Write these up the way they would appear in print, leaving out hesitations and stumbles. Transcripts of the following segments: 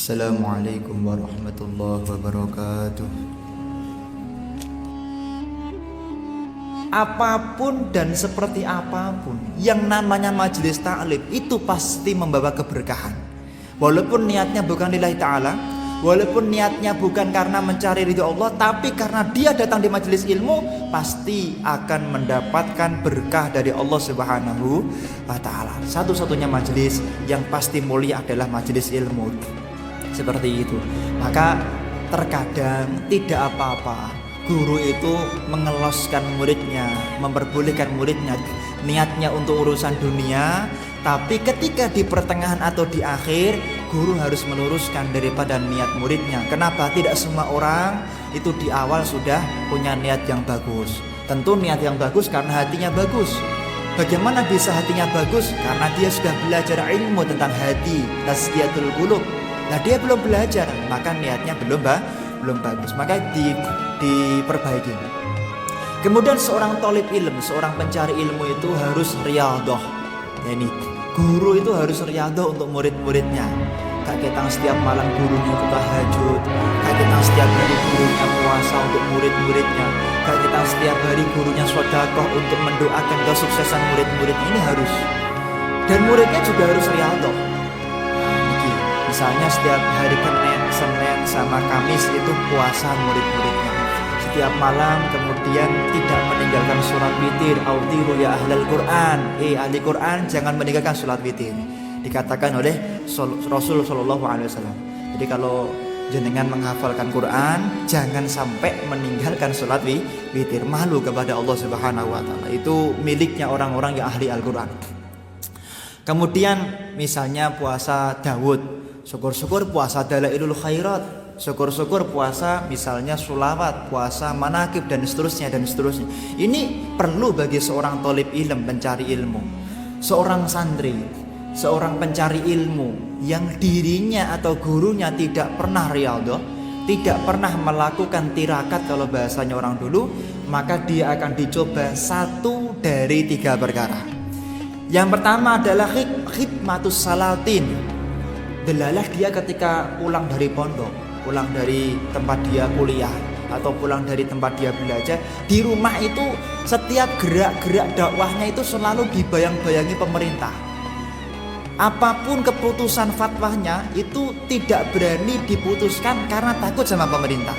Assalamualaikum warahmatullahi wabarakatuh. Apapun dan seperti apapun yang namanya majelis ta'lim itu pasti membawa keberkahan. Walaupun niatnya bukan lillahi ta'ala, walaupun niatnya bukan karena mencari ridho Allah, tapi karena dia datang di majelis ilmu pasti akan mendapatkan berkah dari Allah Subhanahu wa ta'ala. Satu-satunya majelis yang pasti mulia adalah majelis ilmu. Seperti itu. Maka terkadang tidak apa-apa guru itu mengeloskan muridnya, memperbolehkan muridnya niatnya untuk urusan dunia, tapi ketika di pertengahan atau di akhir guru harus meluruskan daripada niat muridnya. Kenapa? Tidak semua orang itu di awal sudah punya niat yang bagus. Tentu niat yang bagus karena hatinya bagus. Bagaimana bisa hatinya bagus? Karena dia sudah belajar ilmu tentang hati, tazkiyatul qulub. Nah, dia belum belajar, maka niatnya belum bagus, maka diperbaiki. Kemudian seorang thalib ilmu, seorang pencari ilmu itu harus riyadhah. Yani guru itu harus riyadhah untuk murid-muridnya. Kak Ketang setiap malam gurunya itu tahajud, Kak Ketang setiap hari gurunya puasa untuk murid-muridnya, Kak Ketang setiap hari gurunya sedekah untuk mendoakan kesuksesan murid-muridnya. Ini harus. Dan muridnya juga harus riyadhah. Misalnya setiap hari Senin sama Kamis itu puasa murid-muridnya. Setiap malam kemudian tidak meninggalkan sholat witir. Autiru ya ahlal Quran. Ahli Quran jangan meninggalkan sholat witir. Dikatakan oleh Rasul Shallallahu Alaihi Wasallam. Jadi kalau jenengan menghafalkan Quran, jangan sampai meninggalkan sholat witir. Malu kepada Allah Subhanahu Wa Taala. Itu miliknya orang-orang yang ahli Al-Quran. Kemudian misalnya puasa Daud. Syukur-syukur puasa Dalailul Khairat, syukur-syukur puasa misalnya sholawat, puasa manakib dan seterusnya dan seterusnya. Ini perlu bagi seorang thalib ilm, pencari ilmu, seorang santri, seorang pencari ilmu yang dirinya atau gurunya tidak pernah riyadhah, tidak pernah melakukan tirakat kalau bahasanya orang dulu, maka dia akan dicoba satu dari tiga perkara. Yang pertama adalah khidmatus salatin. Delalah dia ketika pulang dari pondok, pulang dari tempat dia kuliah atau pulang dari tempat dia belajar, di rumah itu setiap gerak-gerak dakwahnya itu selalu dibayang-bayangi pemerintah. Apapun keputusan fatwanya itu tidak berani diputuskan karena takut sama pemerintah.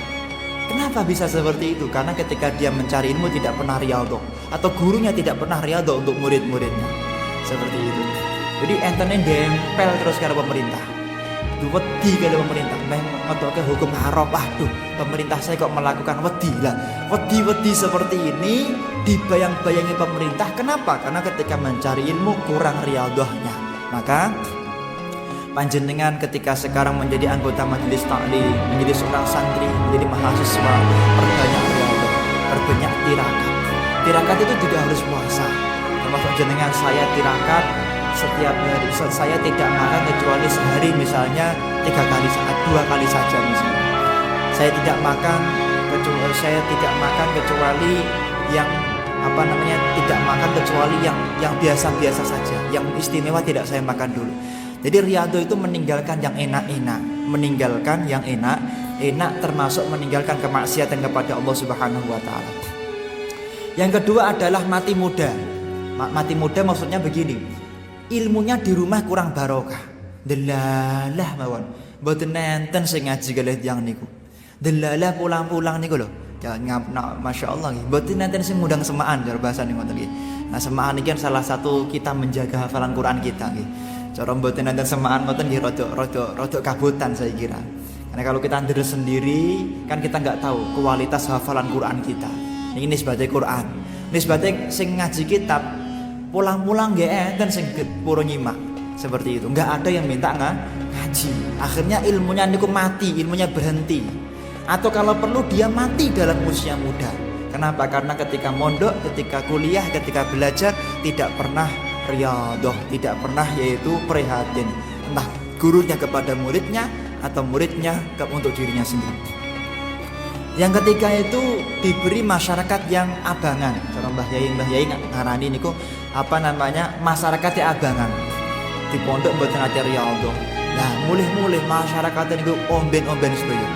Kenapa bisa seperti itu? Karena ketika dia mencari ilmu tidak pernah riyadhah, atau gurunya tidak pernah riyadhah untuk murid-muridnya. Seperti itu. Jadi entene dempel terus karo pemerintah. Wedi kalau pemerintah ngotoke hukum haram. Aduh, pemerintah saya kok melakukan wedi lah. Wedi seperti ini dibayang-bayangi pemerintah. Kenapa? Karena ketika mencari ilmu kurang riyadhahnya. Maka panjenengan ketika sekarang menjadi anggota majelis ta'lim, menjadi seorang santri, menjadi mahasiswa, perbanyak riyadhah, perbanyak tirakat. Tirakat itu juga harus puasa. Termasuk jenengan saya tirakat setiap hari, saya tidak makan kecuali sehari misalnya 3 kali saat 2 kali saja misalnya. Saya tidak makan kecuali yang tidak makan kecuali yang biasa-biasa saja, yang istimewa tidak saya makan dulu. Jadi riyadhah itu meninggalkan yang enak-enak, meninggalkan yang enak termasuk meninggalkan kemaksiatan kepada Allah Subhanahu wa taala. Yang kedua adalah mati muda. Mati muda maksudnya begini. Ilmunya di rumah kurang barokah. Delalah mawon. Mboten nenten sing ngaji kalih tiyang niku. Delalah pulang-pulang niku lho. Masya Allah nggih. Mboten nenten sing ngundang semaan cara bahasa niku ngoten nggih. Nah, semaan iki salah satu kita menjaga hafalan Quran kita nggih. Cara mboten nenten semaan ngoten nggih rada kabutan saya kira. Karena kalau kita ndres sendiri kan kita enggak tahu kualitas hafalan Quran kita. Ini nisbate Quran. Nisbate sing ngaji kitab pulang-pulang nggak enten sing puro nyimak seperti itu, nggak ada yang minta ngaji. Akhirnya ilmunya niku mati, ilmunya berhenti, atau kalau perlu dia mati dalam usia muda. Kenapa? Karena ketika mondok, ketika kuliah, ketika belajar tidak pernah riyadhah, tidak pernah yaitu prihatin, entah gurunya kepada muridnya atau muridnya untuk dirinya sendiri. Yang ketiga itu diberi masyarakat yang abangan. Cara Mbah Yai ngarani niku masyarakat yang abangan. Di pondok mboten ate riyadhah, Nah, mulih-mulih masyarakat niku omben-omben sedaya.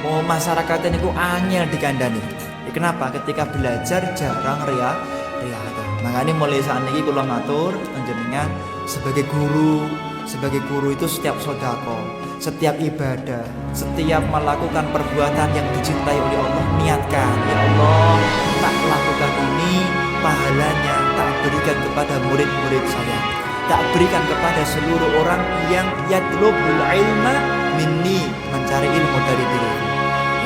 Oh, masyarakat niku anyel dikandani. Kenapa? Ketika belajar jarang riya. Makanya mulai saat ini kula matur panjenengan sebagai guru itu setiap sedekah, setiap ibadah, setiap melakukan perbuatan yang dicintai oleh Allah, niatkan, ya Allah, tak lakukan ini, pahalanya tak berikan kepada murid-murid saya, tak berikan kepada seluruh orang yang yatlubul ilma minni, mencari ilmu dari diriku.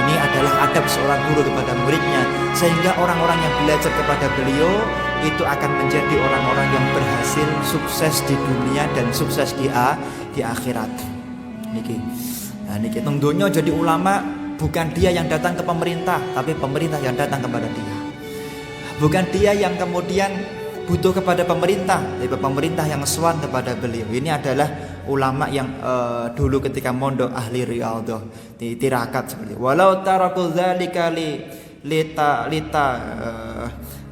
Ini adalah adab seorang guru kepada muridnya, sehingga orang-orang yang belajar kepada beliau itu akan menjadi orang-orang yang berhasil, sukses di dunia dan sukses di akhirat. Niki tunggunya jadi ulama bukan dia yang datang ke pemerintah, tapi pemerintah yang datang kepada dia. Bukan dia yang kemudian butuh kepada pemerintah, tapi pemerintah yang sowan kepada beliau. Ini adalah ulama yang dulu ketika mondok ahli riyadhah di tirakat seperti walau taraku dzalika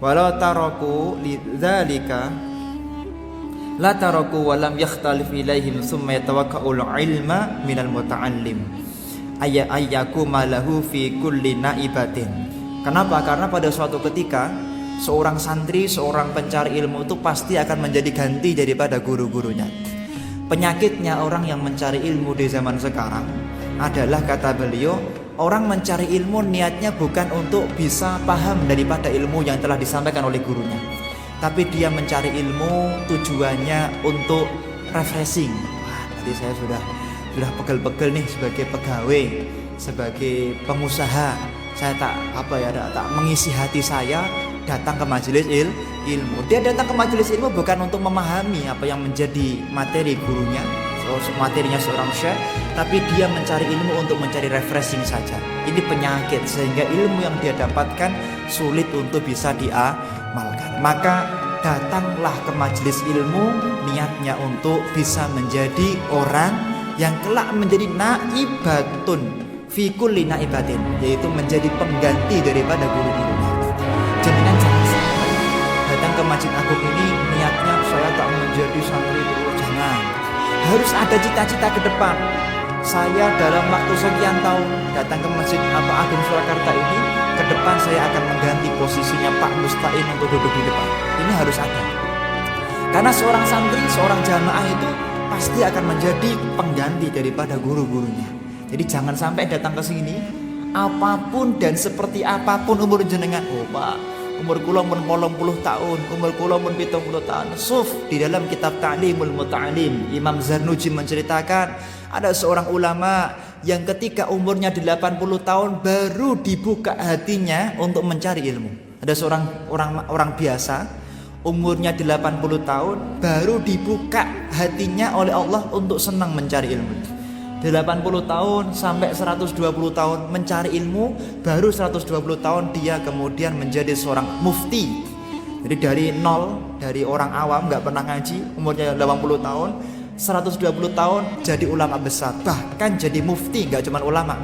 walau taraku lidzalika la taraku wa lam yakhtalif ilaihim summa yatawakka'ul ilma minal muta'allim ayyaku malahu fi kulli naibatin. Kenapa? Karena pada suatu ketika seorang santri, seorang pencari ilmu itu pasti akan menjadi ganti daripada guru-gurunya. Penyakitnya orang yang mencari ilmu di zaman sekarang adalah, kata beliau, orang mencari ilmu niatnya bukan untuk bisa paham daripada ilmu yang telah disampaikan oleh gurunya, tapi dia mencari ilmu tujuannya untuk refreshing. Wah, nanti saya sudah pegel-pegel nih sebagai pegawai, sebagai pengusaha, saya tak mengisi hati saya datang ke majelis ilmu. Dia datang ke majelis ilmu bukan untuk memahami apa yang menjadi materi gurunya, materinya seorang syekh, tapi dia mencari ilmu untuk mencari refreshing saja. Ini penyakit, sehingga ilmu yang dia dapatkan sulit untuk bisa diamalkan. Maka datanglah ke majelis ilmu niatnya untuk bisa menjadi orang yang kelak menjadi naibatun fi kulli naibatin, yaitu menjadi pengganti daripada guru-gurunya. Jangan sampai datang ke Masjid Agung ini niatnya saya tak menjadi santri dulu, jangan. Harus ada cita-cita ke depan. Saya dalam waktu sekian tahun datang ke Masjid Agung Surakarta ini, ke depan saya akan mengganti posisinya Pak Mustain untuk duduk di depan. Ini harus ada. Karena seorang santri, seorang jamaah itu pasti akan menjadi pengganti daripada guru-gurunya. Jadi jangan sampai datang ke sini apapun dan seperti apapun umur jenengan. Oh Pak, umur kula mun 80 tahun, umur kula mun 70 tahun. Suf, di dalam kitab Ta'limul Muta'alim, Imam Zarnuji menceritakan ada seorang ulama yang ketika umurnya 80 tahun baru dibuka hatinya untuk mencari ilmu. Ada seorang orang biasa, umurnya 80 tahun baru dibuka hatinya oleh Allah untuk senang mencari ilmu. 80 tahun sampai 120 tahun mencari ilmu, baru 120 tahun dia kemudian menjadi seorang mufti. Jadi dari nol, dari orang awam gak pernah ngaji, umurnya 80 tahun, 120 tahun jadi ulama besar, bahkan jadi mufti, gak cuma ulama.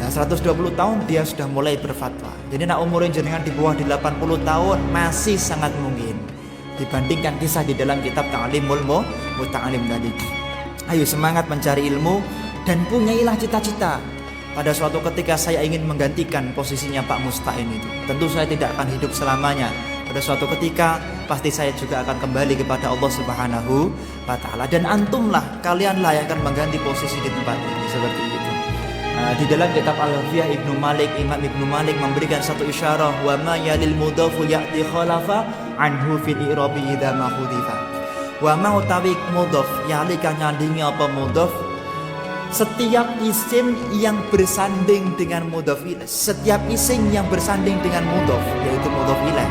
Nah 120 tahun dia sudah mulai berfatwa. Jadi nak umurnya jenengan di bawah 80 tahun masih sangat mungkin dibandingkan kisah di dalam kitab Ta'limul Muta'alim tadi. Ayo semangat mencari ilmu dan punyailah cita-cita. Pada suatu ketika saya ingin menggantikan posisinya Pak Mustain itu. Tentu saya tidak akan hidup selamanya. Pada suatu ketika pasti saya juga akan kembali kepada Allah Subhanahu wa Ta'ala. Dan antumlah, kalianlah yang akan mengganti posisi di tempat ini seperti itu. Di dalam kitab Al-Alfiyah Ibnu Malik, Imam Ibnu Malik memberikan satu isyarah, wa ma yalil mudhafu ya'ti khalafa anhu fil i'rabi idza ma khudifa. Wa mau tawik mudhaf, yalika nyandingi apa mudhaf, setiap isim yang bersanding dengan mudhaf ilaih, setiap isim yang bersanding dengan mudhaf, yaitu mudhaf ilaih,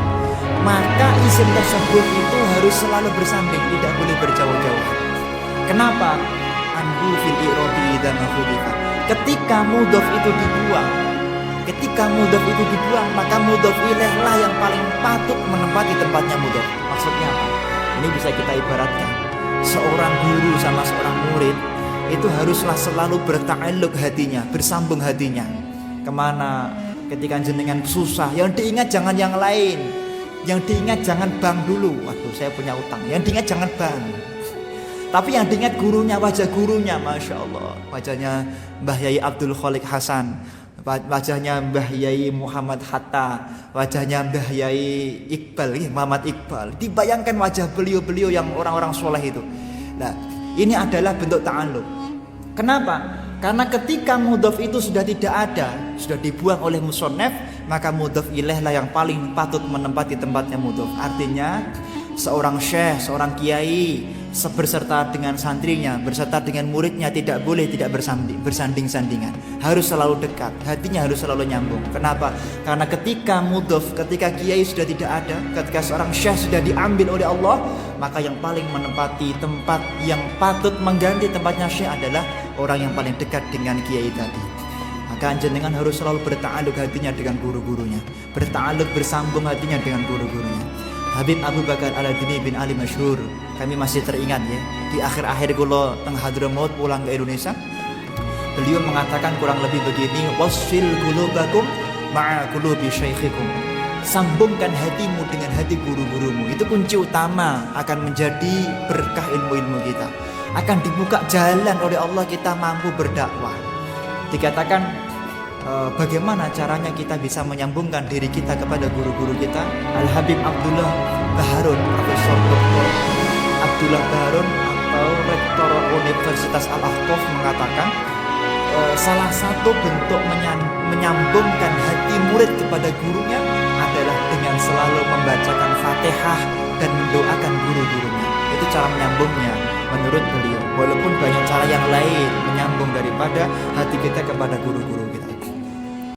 maka isim tersebut itu harus selalu bersanding, tidak boleh berjauh-jauh. Kenapa? Anhu fil i'rabi idza ma khudifa. Ketika mudhaf itu dibuang, maka mudhaf ilaih lah yang paling patut menempati tempatnya mudhaf. Maksudnya apa? Ini bisa kita ibaratkan, seorang guru sama seorang murid itu haruslah selalu berta'alluq hatinya, bersambung hatinya. Kemana ketika jenengan susah, yang diingat jangan yang lain, yang diingat jangan bank dulu. Waduh, saya punya utang, yang diingat jangan bank. Tapi yang diingat gurunya, wajah gurunya, Masya Allah. Wajahnya Mbah Yai Abdul Khalik Hasan, wajahnya Mbah Yai Muhammad Hatta, wajahnya Mbah Yai Iqbal, Muhammad Iqbal. Dibayangkan wajah beliau-beliau yang orang-orang soleh itu. Nah, ini adalah bentuk ta'alluq. Kenapa? Karena ketika mudhof itu sudah tidak ada, sudah dibuang oleh musannaf, maka mudhof ilaih lah yang paling patut menempati tempatnya mudhof. Artinya seorang syekh, seorang kiai berserta dengan santrinya, berserta dengan muridnya tidak boleh tidak bersanding-sandingan. Harus selalu dekat, hatinya harus selalu nyambung. Kenapa? Karena ketika mudhof, ketika kiai sudah tidak ada, ketika seorang syekh sudah diambil oleh Allah, maka yang paling menempati tempat yang patut mengganti tempatnya syekh adalah orang yang paling dekat dengan kiai tadi. Maka jenengan harus selalu berta'alluq hatinya dengan guru-gurunya, berta'alluq bersambung hatinya dengan guru-gurunya. Habib Abu Bakar Al-Adini bin Ali Masyhur, kami masih teringat ya, di akhir-akhir kula teng Hadramaut pulang ke Indonesia, beliau mengatakan kurang lebih begini, wasfil qulubakum ma'a qulubi syaikhikum. Sambungkan hatimu dengan hati guru-gurumu. Itu kunci utama akan menjadi berkah ilmu-ilmu kita. Akan dibuka jalan oleh Allah, kita mampu berdakwah. Dikatakan bagaimana caranya kita bisa menyambungkan diri kita kepada guru-guru kita. Al-Habib Abdullah Baharun, Profesor Dr. Abdullah Baharun atau Rektor Universitas Al-Ahqaf mengatakan salah satu bentuk menyambungkan hati murid kepada gurunya adalah dengan selalu membacakan Fatihah dan mendoakan guru-gurunya. Itu cara menyambungnya menurut beliau. Walaupun banyak cara yang lain menyambung daripada hati kita kepada guru-guru kita.